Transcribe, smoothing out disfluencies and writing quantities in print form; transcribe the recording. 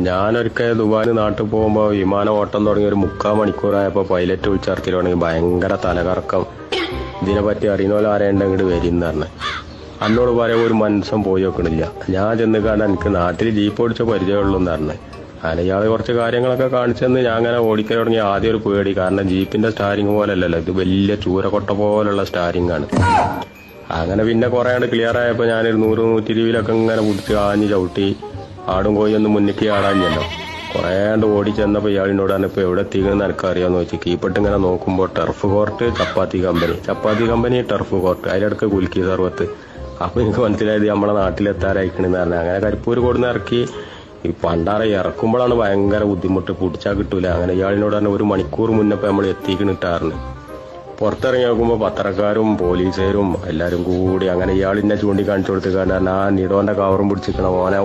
ഞാനൊരിക്കൽ ദുബായിൽ നാട്ടിൽ പോകുമ്പോൾ വിമാനം ഓട്ടം തുടങ്ങി ഒരു 3/4 മണിക്കൂറായപ്പോൾ പൈലറ്റ് വിളിച്ചിറക്കി തുടങ്ങി ഭയങ്കര തലകറക്കം. ഇതിനെപ്പറ്റി അറിയുന്ന ആരെയുണ്ട് ഇങ്ങോട്ട് വരിന്ന് പറഞ്ഞ്. അന്നോട് പറയാൻ ഒരു മനുഷ്യൻ പോയി വെക്കണില്ല. ഞാൻ ചെന്ന് കാണാൻ എനിക്ക് നാട്ടിൽ ജീപ്പ് ഓടിച്ച പരിചയമുള്ളൂ എന്ന് പറഞ്ഞ്. അയാൾ കുറച്ച് കാര്യങ്ങളൊക്കെ കാണിച്ചെന്ന് ഞാൻ അങ്ങനെ ഓടിക്കാൻ തുടങ്ങി. ആദ്യം ഒരു പേടി, കാരണം ജീപ്പിന്റെ സ്റ്റാരിങ് പോലെ അല്ലല്ലോ, ഇത് വലിയ ചൂരക്കൊട്ട പോലുള്ള സ്റ്റാരിങ് ആണ്. അങ്ങനെ പിന്നെ കുറെ ക്ലിയർ ആയപ്പോൾ ഞാനൊരു 100-120 ഇങ്ങനെ പിടിച്ച് ആഞ്ഞ് ചവിട്ടി. ആടും കോഴി ഒന്നും മുന്നിക്ക് ആടാഞ്ഞല്ലോ. കുറേണ്ട് ഓടി ചെന്നപ്പോൾ ഇയാളിനോട് ഇപ്പൊ എവിടെ എത്തിക്കണമെന്ന് എനിക്കറിയാമെന്ന് വെച്ച് കീപ്പിട്ട് ഇങ്ങനെ നോക്കുമ്പോൾ ടർഫ് കോർട്ട്, ചപ്പാത്തി കമ്പനി ടർഫ് കോർട്ട്, അതിലിടക്ക് കുൽക്കി സർവത്ത്. അപ്പൊ എനിക്ക് മനസ്സിലായത് നമ്മളെ നാട്ടിലെത്താറായിക്കണെന്ന് പറഞ്ഞാൽ അങ്ങനെ കരിപ്പൂർ കൊടുന്ന് ഇറക്കി. ഈ പണ്ടാറ ഇറക്കുമ്പോഴാണ് ഭയങ്കര ബുദ്ധിമുട്ട്, പിടിച്ചാൽ കിട്ടൂല. അങ്ങനെ ഇയാളിനോട് തന്നെ 1 മണിക്കൂർ മുന്നേ നമ്മൾ എത്തിക്കണിട്ടാറിന്. പുറത്തിറങ്ങി നോക്കുമ്പോൾ പത്രക്കാരും പോലീസുകാരും എല്ലാരും കൂടി. അങ്ങനെ ഇയാളിന്നെ ചൂണ്ടിക്കാണിച്ചു കൊടുത്ത് കാരണം ആ നിഡോന്റെ കവറും പിടിച്ചിരിക്കണം ഓനെ